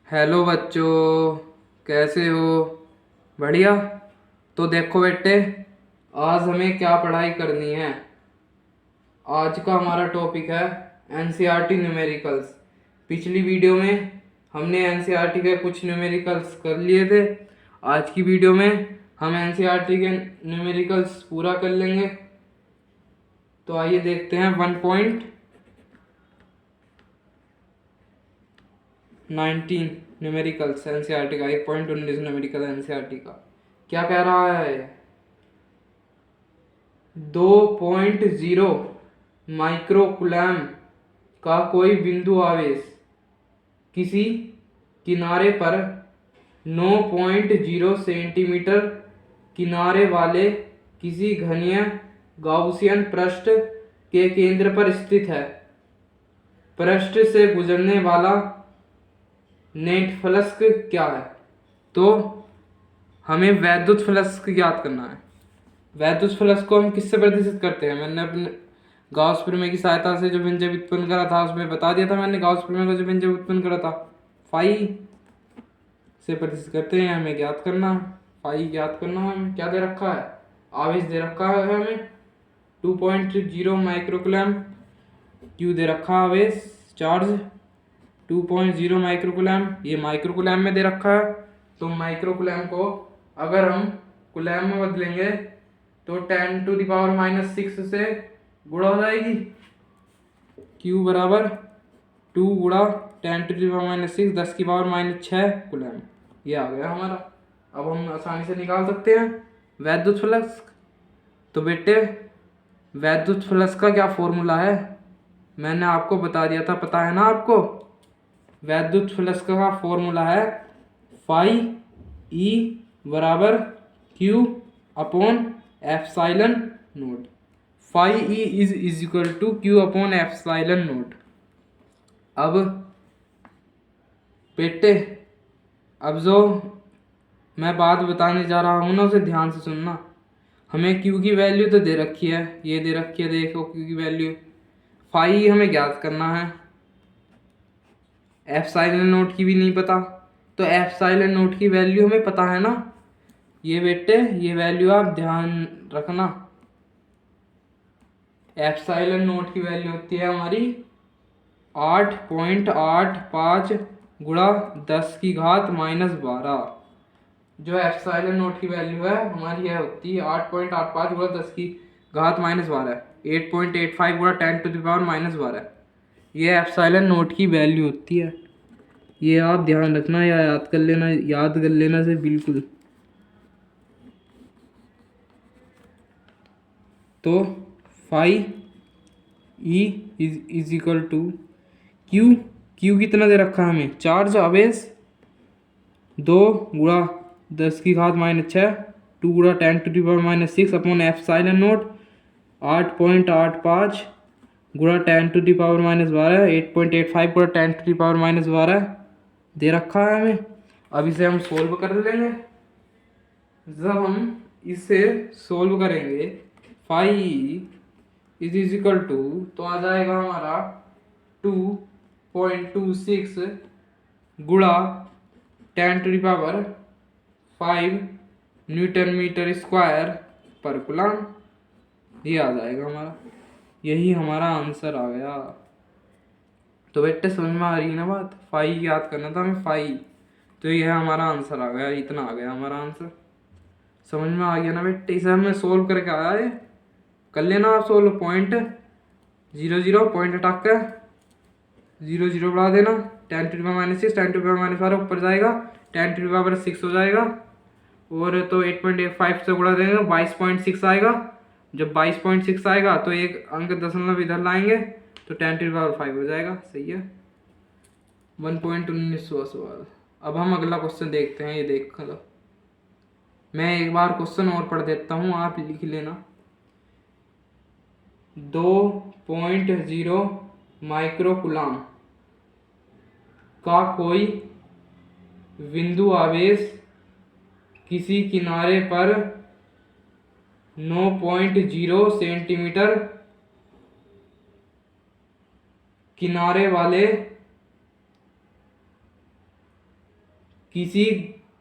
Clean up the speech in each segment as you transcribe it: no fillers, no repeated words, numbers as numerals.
Hello बच्चों, कैसे हो? बढ़िया। तो देखो बेटे, आज हमें क्या पढ़ाई करनी है। आज का हमारा टॉपिक है एनसीईआरटी न्यूमेरिकल्स। पिछली वीडियो में हमने एनसीईआरटी के कुछ न्यूमेरिकल्स कर लिए थे। आज की वीडियो में हम एनसीईआरटी के न्यूमेरिकल्स पूरा कर लेंगे। तो आइए देखते हैं 1.19 न्यूमेरिकल्स एनसीईआरटी का, 1.19 न्यूमेरिकल एनसीईआरटी का क्या कह रहा है। 2.0 माइक्रोकुलैम का कोई बिंदु आवेश किसी किनारे पर 9.0 सेंटीमीटर किनारे वाले किसी घनीय गाउसियन पृष्ठ के केंद्र पर स्थित है। पृष्ठ से गुजरने वाला नेट फ्लक्स क्या है? तो हमें वैद्युत फ्लक्स ज्ञात करना है। वैद्युत फ्लक्स को हम किससे प्रदर्शित करते हैं? मैंने अपने गाउस प्रमेय की सहायता से जो व्यंजक व्युत्पन्न करा था उसमें बता दिया था मैंने। गाउस प्रमेय का जो व्यंजक व्युत्पन्न करा था, फाई से प्रदर्शित करते हैं। हमें ज्ञात करना है, फाई ज्ञात करना है। हमें क्या दे रखा है? आवेश दे रखा है हमें 2.0 माइक्रोकुलैम। क्यू दे रखा है आवेश, चार्ज 2.0 माइक्रोकुलैम, ये माइक्रोकुलैम में दे रखा है। तो माइक्रोकुलैम को अगर हम कुलैम में बदलेंगे तो 10⁻⁻6 से गुणा हो जाएगी। Q बराबर 2 गुणा 10⁻⁻6, 10⁻⁻6 कुलैम। ये आ गया हमारा। अब हम आसानी से निकाल सकते हैं वैद्युत फ्लक्स। तो बेटे, वैद्युत फ्लक्स का क्या फॉर्मूला है? मैंने आपको बता दिया था, पता है ना आपको। वैद्युत फ्लक्स का फॉर्मूला है फाई ई बराबर Q upon epsilon naught. Phi E is equal to Q upon epsilon naught. अब बेटे, अब जो मैं बात बताने जा रहा हूँ ना उसे ध्यान से सुनना। हमें क्यू की वैल्यू तो दे रखी है, ये दे रखी है, देखो क्यू की वैल्यू। फाई हमें ज्ञात करना है, एप्सिलॉन नोट की भी नहीं पता। तो एप्सिलॉन नोट की वैल्यू हमें पता है ना। ये बेटे, ये वैल्यू आप ध्यान रखना। एप्सिलॉन नोट की वैल्यू होती है हमारी 8.85 गुणा 10⁻−12। जो एप्सिलॉन नोट की वैल्यू है हमारी यह होती है 8.85 गुणा 10⁻−12, 8.85 गुणा 10⁻−12। ये एप्सिलॉन नोट की वैल्यू होती है। ये आप ध्यान रखना या याद कर लेना, याद कर लेना से बिल्कुल। तो phi E is equal to Q. Q कितना दे रखा है हमें? चार्ज आवेश 2 गुणा 10⁻⁻6, 2 गुणा 10⁻⁻6 अपॉन एप्सिलॉन नोट 8.85 गुणा 10⁻⁻12, 8.85 गुणा 10⁻⁻12 दे रखा है हमें। अब इसे हम सोल्व कर लेंगे। जब हम इसे सोल्व करेंगे फाई इज इक्वल टू, तो आ जाएगा हमारा 2.26 गुणा 10⁵ न्यूटन मीटर स्क्वायर पर कूलम। ये आ जाएगा हमारा, यही हमारा आंसर आ गया। तो बेटे समझ में आ रही है ना बात? फाई याद करना था हमें, फाई। तो यह हमारा आंसर आ गया, इतना आ गया हमारा आंसर। समझ में आ गया ना बेटे? इसे हमने सोल्व करके आया है। कर लेना आप सोल्व। 0.00 पॉइंट हटा कर 0 बढ़ा देना। 10⁻⁻6, 10⁻⁻12 ऊपर जाएगा, 10⁻6 हो जाएगा। और तो 8.85 से गुणा देंगे 22.6 आएगा। जब 22.6 आएगा तो एक अंक दशमलव इधर लाएंगे तो 10⁵ हो जाएगा। सही है। 1.19वां सवाल। अब हम अगला क्वेश्चन देखते हैं। ये देख लो, मैं एक बार क्वेश्चन और पढ़ देता हूँ, आप लिख लेना। 2.0 माइक्रोकुलम का कोई बिंदु आवेश किसी किनारे पर 9.0 सेंटीमीटर किनारे वाले किसी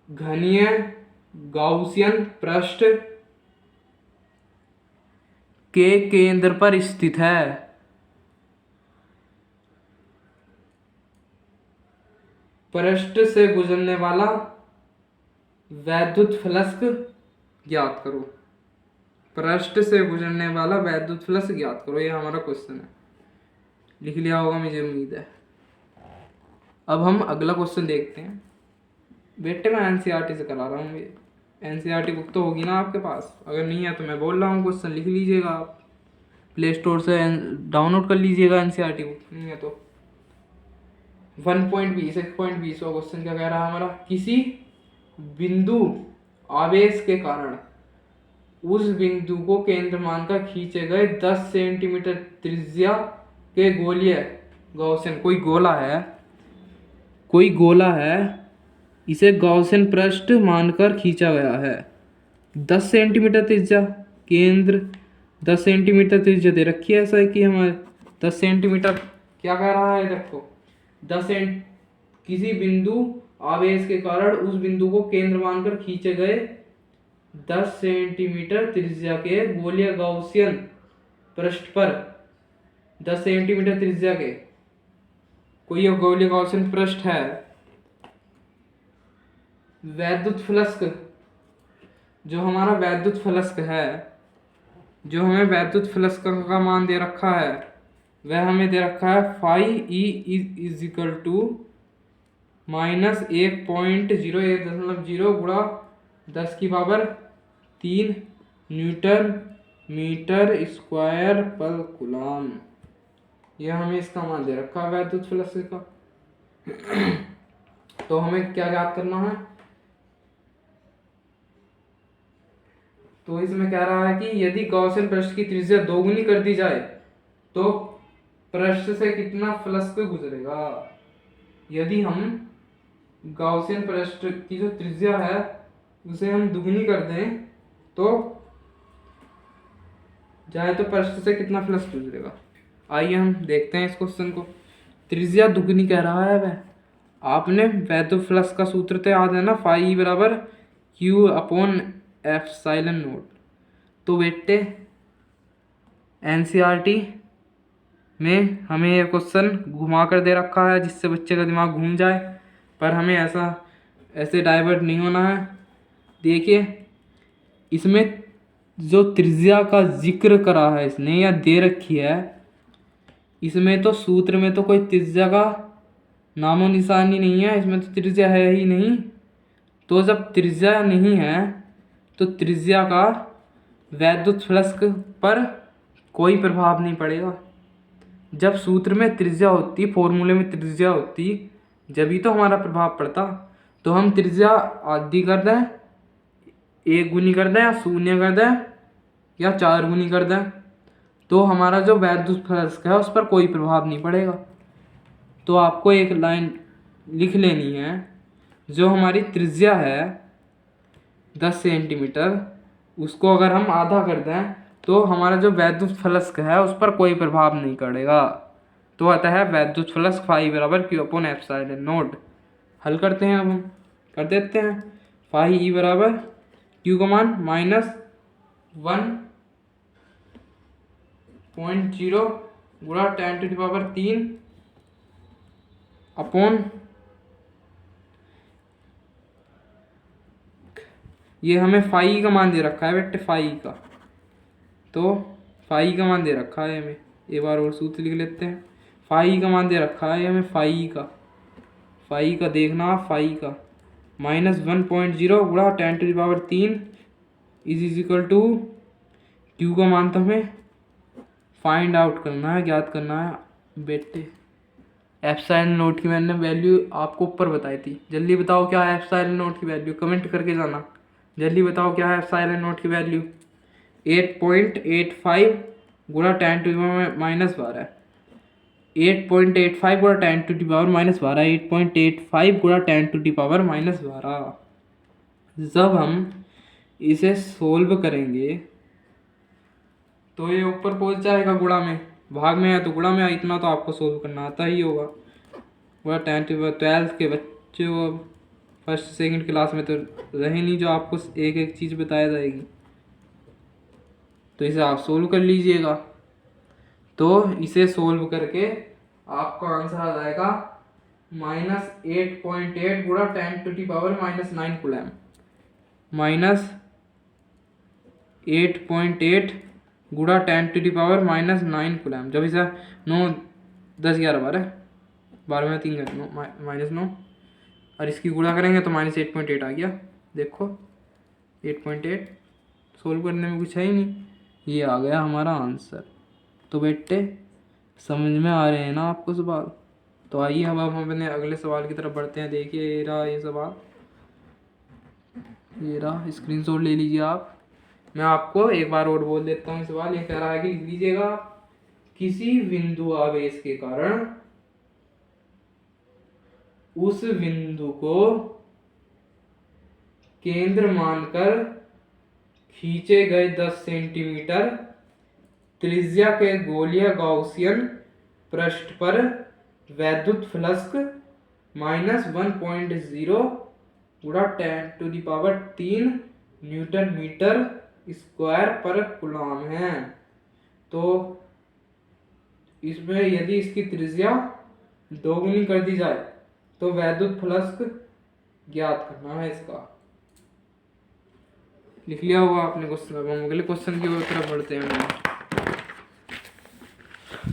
घनीय गाउसियन पृष्ठ के केंद्र पर स्थित है। पृष्ठ से गुजरने वाला वैद्युत फ्लक्स ज्ञात करो। पृष्ठ से गुजरने वाला वैद्युत फ्लक्स ज्ञात करो, ये हमारा क्वेश्चन है। लिख लिया होगा मुझे उम्मीद है। अब हम अगला क्वेश्चन देखते हैं। बेटे मैं एनसीईआरटी से करा रहा हूँ, ये एनसीईआरटी बुक तो होगी ना आपके पास? अगर नहीं है तो मैं बोल रहा हूँ, क्वेश्चन लिख लीजिएगा आप, प्ले स्टोर से डाउनलोड कर लीजिएगा एनसीईआरटी बुक। नहीं है तो 1.20 1.20 का क्वेश्चन क्या कह रहा है हमारा? किसी बिंदु आवेश के कारण उस बिंदु को केंद्र मानकर खींचे गए 10 सेंटीमीटर त्रिज्या के गोलीय गॉसियन, कोई गोला है, इसे गॉसियन पृष्ठ मानकर खींचा गया है। 10 सेंटीमीटर त्रिज्या, केंद्र 10 सेंटीमीटर त्रिज्या दे रखी है, ऐसा है कि हमारे 10 सेंटीमीटर क्या कह रहा है देखो, किसी बिंदु आवेश के कारण उस बिंदु को केंद्र मानकर खींचे गए 10 सेंटीमीटर त्रिज्या के गोलीय गाउसियन पृष्ठ पर 10 सेंटीमीटर त्रिज्या के कोई गोलीय गाउसियन पृष्ठ है। वैद्युत फ्लक्स, जो हमारा वैद्युत फ्लक्स है, जो हमें वैद्युत फ्लक्स का मान दे रखा है, वह हमें दे रखा है phi E is equal to -1.0 गुणा 10⁻³ न्यूटन मीटर स्क्वायर पर कूलम। यह हमें इसका मान दे रखा है वैद्युत फ्लक्स का। तो हमें क्या याद करना है? तो इसमें कह रहा है कि यदि गॉसियन पृष्ठ की त्रिज्या दोगुनी कर दी जाए तो पृष्ठ से कितना फ्लक्स गुजरेगा। यदि हम गॉसियन पृष्ठ की जो त्रिज्या है उसे हम दुगनी कर दें तो पृष्ठ से कितना फ्लक्स गुजरेगा। आइए हम देखते हैं इस क्वेश्चन को। त्रिज्या दुगनी कह रहा है वह, आपने वैद्युत फ्लक्स का सूत्र तो याद है ना, फाई बराबर Q/ε0। तो बेटे एनसीईआरटी में हमें ये क्वेश्चन घुमा कर दे रखा है जिससे बच्चे का दिमाग घूम जाए, पर हमें ऐसे डाइवर्ट नहीं होना है। देखिए इसमें जो त्रिज्या का जिक्र करा है इसने या दे रखी है, इसमें तो सूत्र में तो कोई त्रिज्या का नामो निशान ही नहीं है, इसमें तो त्रिज्या है ही नहीं। तो जब त्रिज्या नहीं है तो त्रिज्या का वैद्युत फ्लक्स पर कोई प्रभाव नहीं पड़ेगा। जब सूत्र में त्रिज्या होती, फॉर्मूले में त्रिज्या होती, जब ही तो हमारा प्रभाव पड़ता। तो हम त्रिज्या आधी कर दें, 1 गुनी कर दें, या 0 कर दें, या 4 गुनी कर दें, तो हमारा जो वैद्युत फ्लक्स है उस पर कोई प्रभाव नहीं पड़ेगा। तो आपको एक लाइन लिख लेनी है, जो हमारी त्रिज्या है 10 सेंटीमीटर, उसको अगर हम आधा कर दें तो हमारा जो वैद्युत फ्लक्स है उस पर कोई प्रभाव नहीं पड़ेगा। तो आता है वैद्युत फ्लक्स फाई बराबर Q/ε0। हल करते हैं, अब हम कर देते हैं। फाई ई बराबर Q का मान -1.0 गुणा 10⁻³ अपॉन ये हमें फाई का मान दे रखा है बेटे, फाई का। तो फाई का मान दे रखा है हमें, एक बार और सूत्र लिख लेते हैं। फाई का मान दे रखा है हमें, फाई का देखना, फाई का -1.0 गुणा 10⁻³ इज इक्वल टू Q का मान तो हमें फाइंड आउट करना है, ज्ञात करना है बेटे। ε0 की मैंने वैल्यू आपको ऊपर बताई थी। जल्दी बताओ क्या है ε0 की वैल्यू, कमेंट करके जाना। जल्दी बताओ क्या है ε0 की वैल्यू। 8.85 गुणा 10⁻⁻12। 8.85 गुणा 10⁻⁻12, 8.85 गुणा 10⁻⁻12। जब हम इसे सोल्व करेंगे तो ये ऊपर पहुंच जाएगा गुणा में, भाग में है तो गुणा में, इतना तो आपको सोल्व करना आता ही होगा। गुणा 10⁻12 के बच्चों फर्स्ट सेकंड क्लास में तो रहे नहीं जो आपको एक एक चीज़ बताया जाएगी, तो इसे आप सोल्व कर लीजिएगा। तो इसे सोल्व करके आपका आंसर आ जाएगा -8.8 गुणा 10⁻⁻⁹ कूलम, -8.8 गुणा 10⁻⁹ कूलम। जब इसे 9 10 11 12 में 3 9 -9 और इसकी गुणा करेंगे तो -8.8 आ गया। देखो 8.8 सोल्व करने में कुछ है ही नहीं, ये आ गया हमारा आंसर। तो बेटे समझ में आ रहे हैं ना आपको सवाल? तो आइए अब हम अपने अगले सवाल की तरफ बढ़ते हैं। देखिए ये रहा ये सवाल, ये रहा, स्क्रीनशॉट ले लीजिए आप। मैं आपको एक बार और बोल देता हूँ सवाल। ये कह रहा है कि लिख लीजिएगा, किसी बिंदु आवेश के कारण उस बिंदु को केंद्र मानकर खींचे गए 10 सेंटीमीटर त्रिज्या के गोलीय गाउसियन पृष्ठ पर वैद्युत फ्लक्स -1.0 गुणा 10⁻³ न्यूटन मीटर स्क्वायर पर कूलम है। तो इसमें यदि इसकी त्रिज्या दोगुनी कर दी जाए तो वैद्युत फ्लक्स ज्ञात करना है इसका। लिख लिया होगा आपने क्वेश्चन। अब हम अगले क्वेश्चन की ओर तरफ बढ़ते हैं।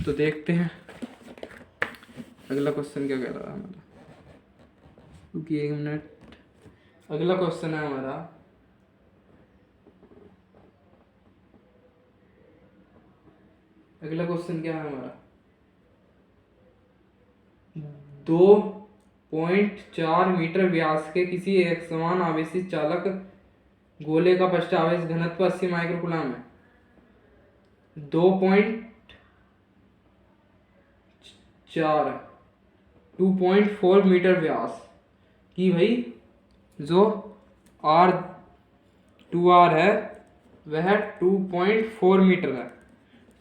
तो देखते हैं अगला क्वेश्चन क्या कह रहा है हमारा, क्योंकि 1 मिनट। अगला क्वेश्चन है हमारा, अगला क्वेश्चन क्या है हमारा, 2.4 मीटर व्यास के किसी एक समान आवेशी चालक गोले का पृष्ठ आवेश घनत्व 80 माइक्रो कूलम है। 2.4 मीटर व्यास की भाई जो R2R है वह 2.4 मीटर है।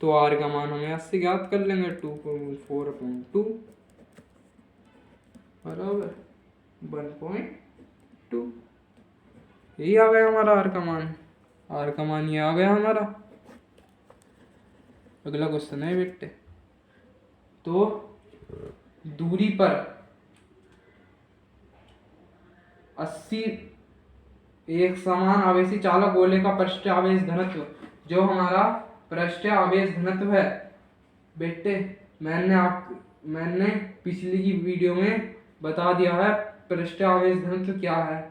तो R का मान हमें इससे ज्ञात कर लेंगे, 2.4/2 बराबर 1.2। यही आ गया हमारा R का मान। R का मान ये आ गया हमारा। अगला क्वेश्चन है बेटे, तो दूरी पर 80 एक समान आवेशी चालक गोले का पृष्ठ आवेश घनत्व, जो हमारा पृष्ठ आवेश घनत्व है बेटे, मैंने पिछली की वीडियो में बता दिया है पृष्ठ आवेश घनत्व क्या है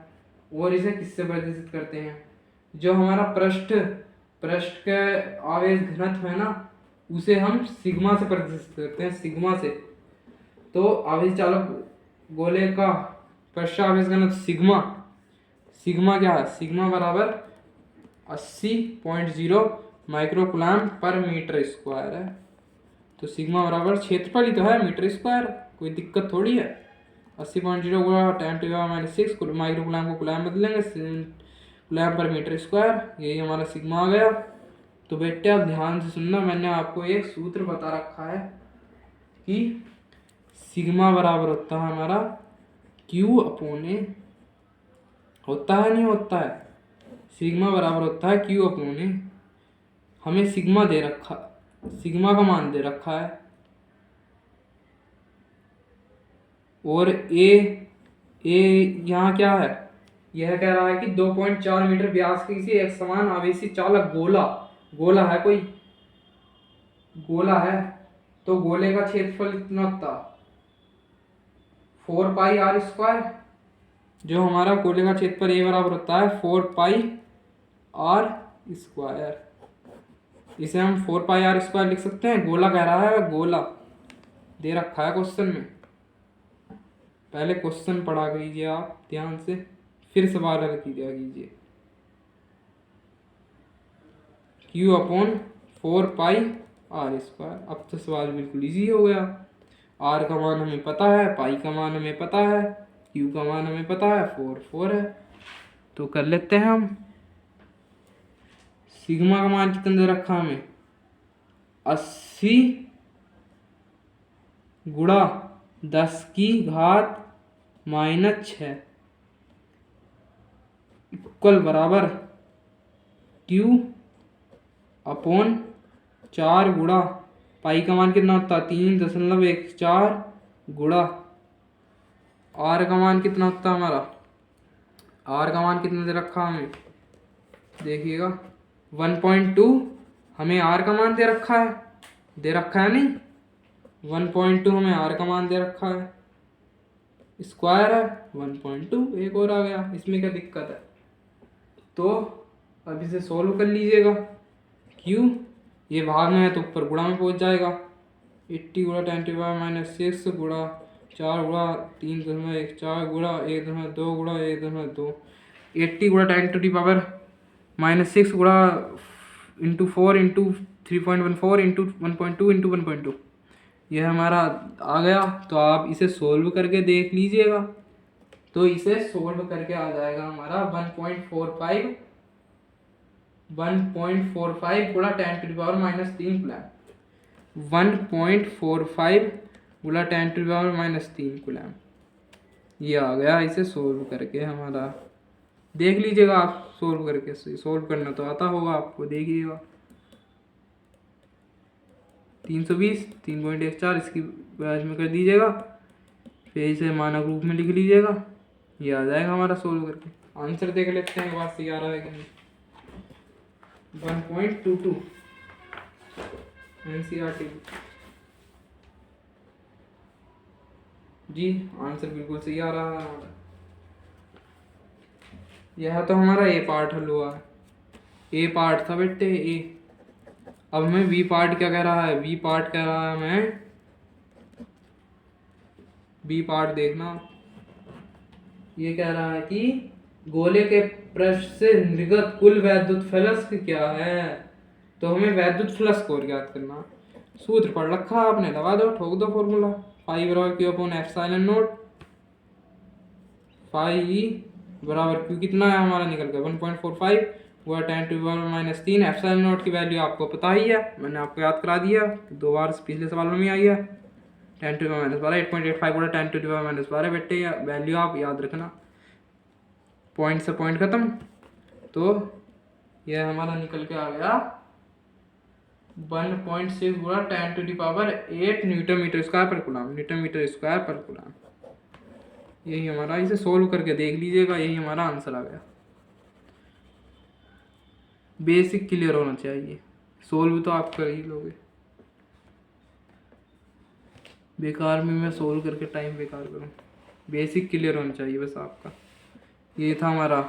और इसे किससे प्रदर्शित करते हैं। जो हमारा पृष्ठ के आवेश घनत्व है ना, उसे हम सिग्मा से प्रदर्शित करते हैं, सिग्मा से। तो आवेश चालक गोले का पृष्ठ आवेश घनत्व सिग्मा क्या है, सिग्मा बराबर 80.0 माइक्रो कूलम पर मीटर स्क्वायर है। तो सिग्मा बराबर क्षेत्रफल ही तो है मीटर स्क्वायर, कोई दिक्कत थोड़ी है। 80.0 गुणा 10⁻⁶ माइक्रो कूलम को कूलम बदलेंगे, कूलम पर मीटर स्क्वायर, यही हमारा सिग्मा आ गया। तो बेटे आप ध्यान से सुनना, मैंने आपको एक सूत्र बता रखा है कि सिग्मा बराबर होता है हमारा Q/A, होता है नहीं होता है, सिग्मा बराबर होता है Q/A। हमें सिग्मा दे रखा, सिग्मा का मान दे रखा है, और ए यहाँ क्या है, यह कह रहा है कि 2.4 मीटर व्यास के किसी एक समान आवेशी चालक गोला है, कोई गोला है। तो गोले का क्षेत्रफल कितना होता, 4πr²। जो हमारा गोले का क्षेत्रफल ए बराबर होता है 4πr²। इसे हम 4πr² लिख सकते हैं। गोला कह रहा है, गोला दे रखा है क्वेश्चन में। पहले क्वेश्चन पढ़ा कीजिए आप ध्यान से, फिर सवाल हल कीजिए। Q/4πr²। अब तो सवाल बिल्कुल इजी हो गया। R का मान हमें पता है, पाई का मान हमें पता है, Q का मान हमें पता है, 4 है। तो कर लेते हैं हम। सिग्मा का मान कितना दे रखा हमें, 80 गुणा 10⁻⁻⁶। इक्वल बराबर Q अपॉन 4 गुणा पाई का मान कितना होता है 3.14 गुणा R का मान कितना होता है हमारा, R का मान कितना दे रखा हमें देखिएगा 1.2, हमें R का मान दे रखा है नहीं 1.2 हमें R का मान दे रखा है, स्क्वायर है 1.2, एक और आ गया, इसमें क्या दिक्कत है। तो अब इसे सोल्व कर लीजिएगा, क्यों ये भाग में है तो ऊपर गुणा में पहुंच जाएगा, 80 गुणा 10⁻⁻6 गुणा 4 गुणा 3.14 गुणा 1.2 गुणा 1.2, 80 गुणा 10⁻⁻6 गुणा इंटू 4 इंटू 3.14 इंटू 1.2 इंटू 1.2, यह हमारा आ गया। तो आप इसे सोल्व करके देख लीजिएगा, तो इसे सोल्व करके आ जाएगा हमारा 1.45 गुणा 10⁻³ कूलम, 1.45 गुणा 10⁻³ कूलम, ये आ गया। इसे सोल्व करके हमारा देख लीजिएगा, आप सोल्व करके, सोल्व करना तो आता होगा आपको, देखिएगा 320 3.14 इसकी बैच में कर दीजिएगा, फिर इसे मानक रूप में लिख लीजिएगा, ये आ जाएगा हमारा सोल्व करके। आंसर देख लेते हैं एक बार सही आ रहा है कि नहीं। 1.22 NCERT जी, आंसर बिल्कुल सही आ रहा है। यह तो हमारा ए पार्ट हल हुआ है, ए पार्ट था बेटे ए। अब हमें वी पार्ट क्या कह रहा है, वी पार्ट कह रहा है हमें, बी पार्ट देखना, ये कह रहा है कि गोले के पृष्ठ से निर्गत कुल वैद्युत फ्लक्स क्या है। तो हमें वैद्युत फ्लक्स को ज्ञात करना, सूत्र पढ़ रखा आपने, लगा दो, ठोक दो फॉर्मूला, फाई बराबर Q upon epsilon naught, phi बराबर क्यू कितना है हमारा निकल गया 1.45 हुआ 10⁻³ एप्सिलॉन नॉट की वैल्यू आपको पता ही है, मैंने आपको याद करा दिया, 2 बार पिछले सवालों में आई है, 10⁻12 8.85 गुणा 10⁻12 बेटे, वैल्यू आप याद रखना, पॉइंट से पॉइंट खत्म। तो यह हमारा निकल के आ गया 1.6 गुणा 10⁸ न्यूटन मीटर स्क्वायर पर कूलम, न्यूटन मीटर स्क्वायर पर कूलम, यही हमारा, इसे सोल्व करके देख लीजिएगा, यही हमारा आंसर आ गया। बेसिक क्लियर होना चाहिए, सोल्व तो आप कर ही लोगे, बेकार में मैं सोल्व करके टाइम बेकार करूँ, बेसिक क्लियर होना चाहिए बस आपका। ये था हमारा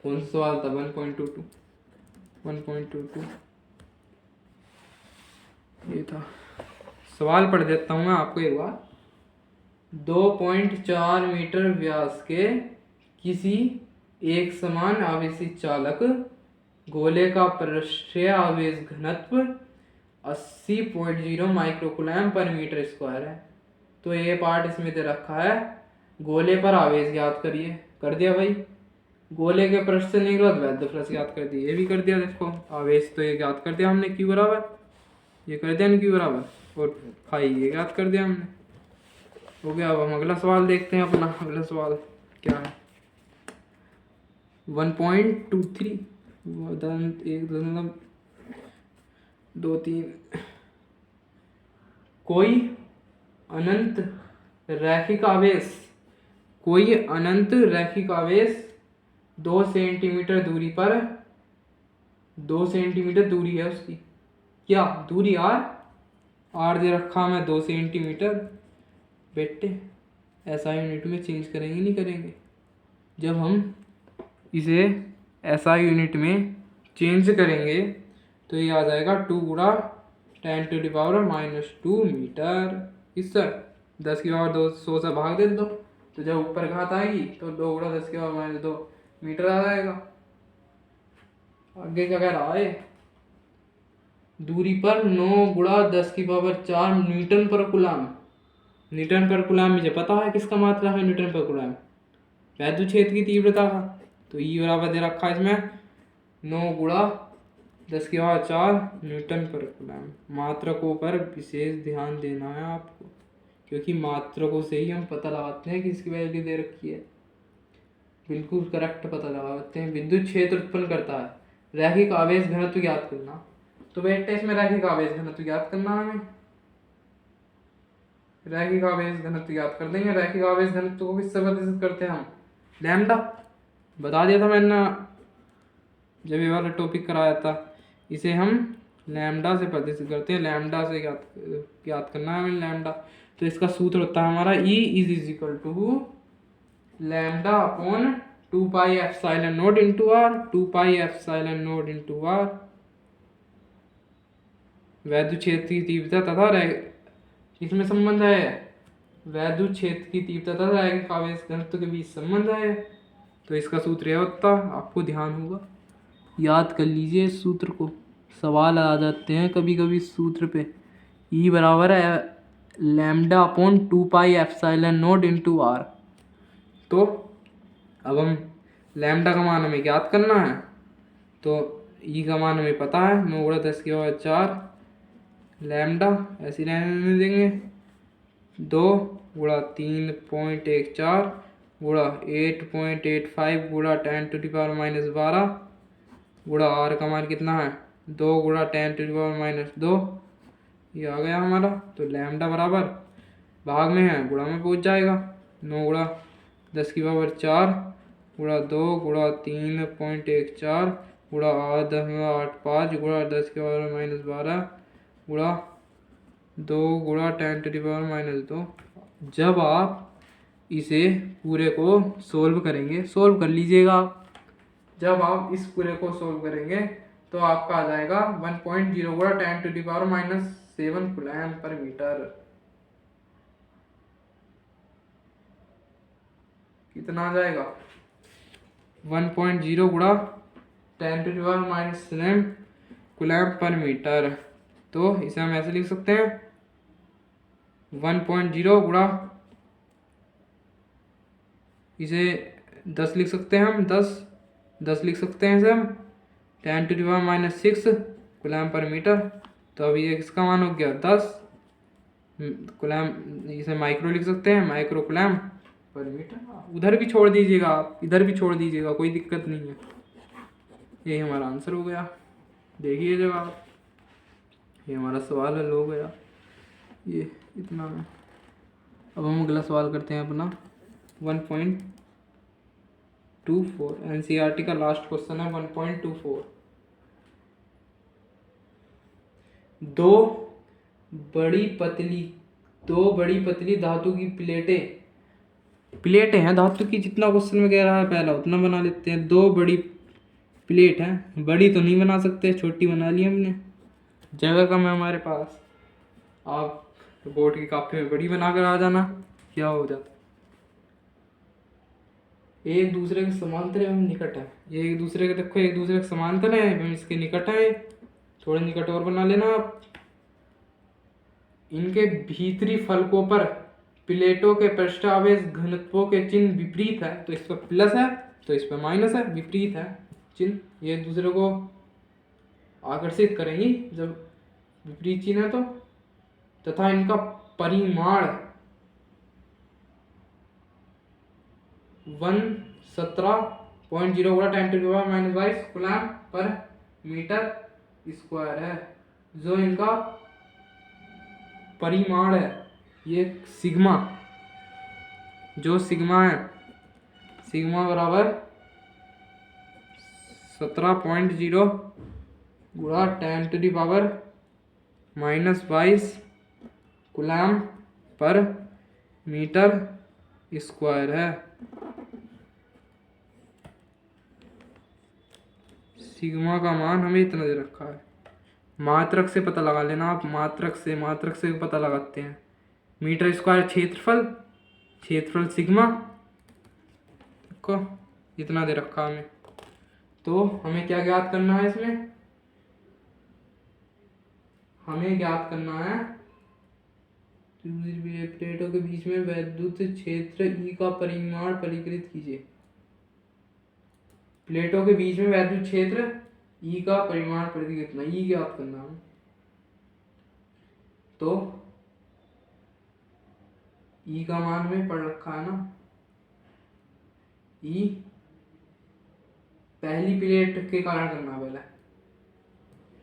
कौन सा सवाल था 1.22 ये था। सवाल पढ़ देता हूँ मैं आपको एक बार, 2.4 मीटर व्यास के किसी एक समान आवेशी चालक गोले का पृष्ठीय आवेश घनत्व 80.0 माइक्रोकूलम पर मीटर स्क्वायर है। तो ये पार्ट इसमें दे रखा है, गोले पर आवेश ज्ञात करिए, कर दिया भाई, गोले के पृष्ठ से निर्गत वैद्युत फ्लक्स ज्ञात कर दिया, ये भी कर दिया, देखो आवेश तो ये ज्ञात कर दिया हमने, क्यू बराबर ये कर दिया ना, क्यू बराबर, और फाई ये ज्ञात कर दिया हमने, हो गया। अब हम अगला सवाल देखते हैं, अपना अगला सवाल क्या है 1.23 1.23 कोई अनंत रैखिक आवेश 2 सेंटीमीटर दूरी पर, 2 सेंटीमीटर दूरी है उसकी, क्या दूरी आर दे रखा मैं 2 सेंटीमीटर बेटे, ऐसा यूनिट में चेंज करेंगे नहीं करेंगे, जब हम इसे ऐसा यूनिट में चेंज करेंगे तो ये आ जाएगा 2 गुणा 10⁻⁻² मीटर, इस सर 10 की पावर 200 से भाग दे दो, तो जब ऊपर घात आएगी तो 2 गुणा 10 की पावर -2 मीटर आ जाएगा। आगे क्या कह रहा है, दूरी पर 9 गुणा 10 की पावर 4 न्यूटन पर कूलम, न्यूटन पर कूलम मुझे पता है किसका मात्रा है, न्यूटन पर कूलम वैद्युत क्षेत्र की तीव्रता का, तो ई बराबर दे रखा है इसमें 9 गुणा 10 की पावर 4 न्यूटन पर कूलम। मात्रकों पर विशेष ध्यान देना है आपको, क्योंकि मात्रकों से ही हम पता लगाते हैं कि इसकी वैल्यू दे रखी है। बिल्कुल करेक्ट पता लगा सकते हैं। विद्युत क्षेत्र उत्पन्न करता है। रैखिक आवेश घनत्व ज्ञात करना। तो बेटा इसमें रैखिक आवेश घनत्व ज्ञात करना है हमें। रैखिक आवेश घनत्व ज्ञात कर देंगे। रैखिक आवेश घनत्व को किससे प्रदर्शित करते हैं हम? लैम्डा। बता दिया था मैंने जब ये वाला टॉपिक कराया था। इसे हम लैम्डा से प्रदर्शित करते हैं। लैम्डा से ज्ञात करना है हमें लैम्डा। तो इसका सूत्र होता है हमारा E is equal to lambda upon 2 pi epsilon naught into R. 2 pi epsilon naught into R वैद्युत क्षेत्र की तीव्रता तथा इसमें संबंध है। वैद्युत क्षेत्र की तीव्रता तथा रैखिक आवेश घनत्व के बीच संबंध है। तो इसका सूत्र यह होता, आपको ध्यान होगा, याद कर लीजिए इस सूत्र को। सवाल आ जाते हैं कभी कभी सूत्र पे। E बराबर है lambda upon 2 pi epsilon naught into R. तो अब हम लैम्डा का मान हमें ज्ञात करना है। तो E का मान हमें पता है, 9 गुणा 10 की पावर 4 लैम्डा ऐसी रहने देंगे। 2 गुणा 3.14 गुणा 8.85 गुणा 10⁻⁻12 गुणा आर का मान कितना है 2 गुणा 10⁻⁻2। ये आ गया हमारा। तो लैम्डा बराबर भाग में है गुणा में पहुंच जाएगा। 9 गुणा 10 की पावर 4 गुणा 2 गुणा 3.14 गुणा 8.85 गुणा 10 की पावर -12 गुणा 2 गुणा 10⁻⁻2। जब आप इसे पूरे को सोल्व करेंगे, सोल्व कर लीजिएगा आप। जब आप इस पूरे को सोल्व करेंगे तो आपका आ जाएगा 1.0 गुणा 10⁻⁻7 कूलम पर मीटर। कितना आ जाएगा 1.0 गुणा 10⁻⁻7 कूलम पर मीटर। तो इसे हम ऐसे लिख सकते हैं 1.0 गुणा, इसे 10 लिख सकते हैं हम, 10 लिख सकते हैं इसे हम 10⁻⁻6 कूलम पर मीटर। तो अब ये किसका मान हो गया 10 कूलम। इसे माइक्रो लिख सकते हैं, माइक्रो कूलम पर मीटर। उधर भी छोड़ दीजिएगा आप, इधर भी छोड़ दीजिएगा, कोई दिक्कत नहीं है। ये हमारा आंसर हो गया। देखिए जवाब, ये हमारा सवाल हल हो गया। ये इतना है। अब हम अगला सवाल करते हैं अपना 1.24। एनसीईआरटी का लास्ट क्वेश्चन है 1.24। दो बड़ी पतली धातु की प्लेटें हैं धातु की। जितना क्वेश्चन में कह रहा है पहला उतना बना लेते हैं। 2 बड़ी प्लेट हैं, बड़ी तो नहीं बना सकते, छोटी बना ली हमने, जगह कम है हमारे पास। आप बोर्ड की कॉपी में बड़ी बनाकर आ जाना, क्या हो जाता। एक दूसरे के समांतर एवं निकट है। ये एक दूसरे के, देखो एक दूसरे के समांतर है एवं इसके निकट है। थोड़े निकट और बना लेना आप। इनके भीतरी फलकों पर प्लेटों के पृष्ठावेश घनत्वों के चिन्ह विपरीत है। तो इस पर प्लस है तो इस पर माइनस है, विपरीत है चिन्ह। ये एक दूसरे को आकर्षित करेंगी जब विपरीत चिन्ह है तो। तथा इनका परिमाण 117.0 गुणा 10⁻⁻22 कूलम पर मीटर स्क्वायर है। जो इनका परिमाण है, ये सिग्मा, जो सिग्मा है, सिग्मा बराबर 17.0 गुणा 10⁻⁻22 कूलम पर मीटर स्क्वायर है। सिग्मा का मान हमें इतना दे रखा है। मात्रक से पता लगा लेना आप, मात्रक से पता लगाते हैं। मीटर स्क्वायर क्षेत्रफल सिग्मा को इतना दे रखा हमें। तो हमें क्या ज्ञात करना है इसमें, हमें ज्ञात करना है प्लेटों के बीच में वैद्युत क्षेत्र E का परिमाण परिकलित कीजिए। प्लेटों के बीच में वैद्युत क्षेत्र E का परिमाण परिकलित कितना, E ज्ञात करना है। तो E का मान में पढ़ रखा है ना, E पहली प्लेट के कारण करना पहले।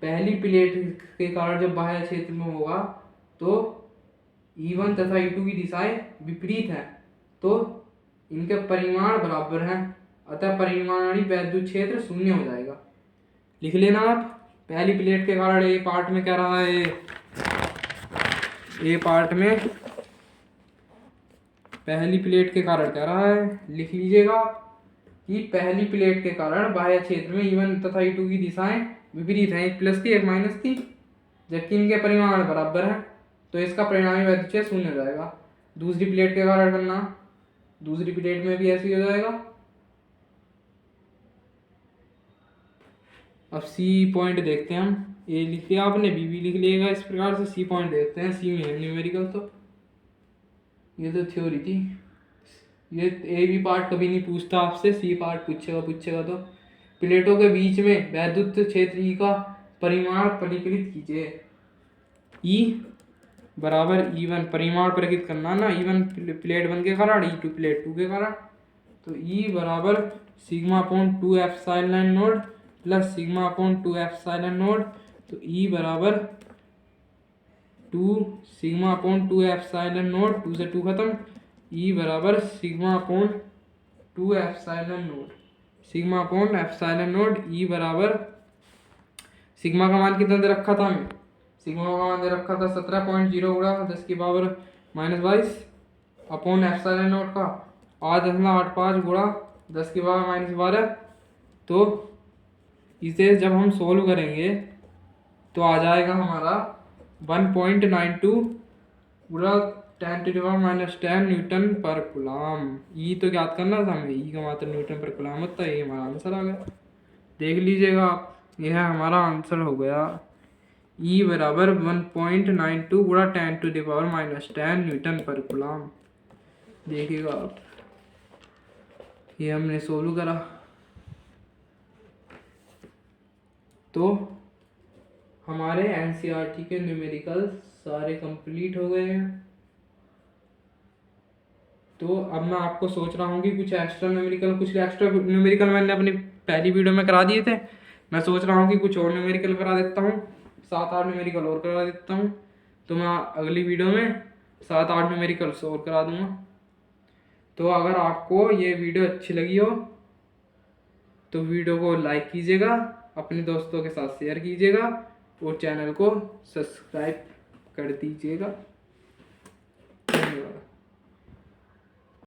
पहली प्लेट के कारण जब बाह्य क्षेत्र में होगा तो E1 तथा E2 की दिशाएं विपरीत हैं, तो इनके परिमाण बराबर हैं, अतः परिमाणी वैद्युत क्षेत्र शून्य हो जाएगा। लिख लेना आप। पहली प्लेट के कारण ए पार्ट में कह रहा है, ए पार्ट में पहली प्लेट के कारण कह रहा है, लिख लीजिएगा कि पहली प्लेट के कारण बाह्य क्षेत्र में E1 तथा E2 की दिशाएं विपरीत हैं, एक प्लस थी एक माइनस थी, जबकि इनके परिमाण बराबर हैं, तो इसका परिणामी वैद्युत क्षेत्र शून्य हो जाएगा। दूसरी प्लेट के कारण करना, दूसरी प्लेट में भी ऐसे ही हो जाएगा। अब सी पॉइंट देखते हैं हम। ए लिख लिया आपने, बी भी लिख लिएगा इस प्रकार से। सी पॉइंट देखते हैं, सी में है न्यूमेरिकल, तो ये तो थ्योरी थी, ये ए बी पार्ट कभी नहीं पूछता आपसे, सी पार्ट पूछेगा तो प्लेटों के बीच में वैद्युत क्षेत्र ई का परिमाण परिकलित कीजिए। ई बराबर E1 परिमाण परिकलित करना ना, E1 प्लेट 1 के कारण, E2 प्लेट 2 के कारण, तो E बराबर sigma upon 2 epsilon node plus sigma upon 2 epsilon node, तो E बराबर 2 सिग्मा अपॉन 2 एप्सिलॉन नोड, 2 से 2 खत्म, E बराबर sigma upon 2 epsilon node, sigma upon epsilon node. E बराबर सिग्मा का मान कितना दे रखा था हमें, सिग्मा का मान दे रखा था 17.0 गुणा 10 की पावर -22 अपॉन एप्सिलॉन नोट का 8.85 गुणा 10 की पावर -12। तो इसे जब हम सोल्व करेंगे तो आ जाएगा हमारा 1.92 गुणा 10⁻⁻10 न्यूटन पर कूलम। ई तो ज्ञात करना था हमें, ई का मात्रा न्यूटन पर कूलम होता है, ये हमारा आंसर आ गया। देख लीजिएगा आप, यह हमारा आंसर हो गया। ई बराबर 1.92 गुणा 10⁻⁻10 न्यूटन पर कूलम। देखिएगा आप, ये हमने सोल्व करा। तो हमारे एनसीईआरटी के न्यूमेरिकल सारे कंप्लीट हो गए हैं। तो अब मैं आपको सोच रहा हूँ कि कुछ एक्स्ट्रा न्यूमेरिकल मैंने अपनी पहली वीडियो में करा दिए थे, मैं सोच रहा हूँ कि कुछ और न्यूमेरिकल करा देता हूँ, 7-8 न्यूमेरिकल और करा देता हूँ। तो मैं अगली वीडियो में 7-8 न्यूमेरिकल्स और करा दूँगा। तो अगर आपको ये वीडियो अच्छी लगी हो तो वीडियो को लाइक कीजिएगा, अपने दोस्तों के साथ शेयर कीजिएगा और चैनल को सब्सक्राइब कर दीजिएगा। धन्यवाद।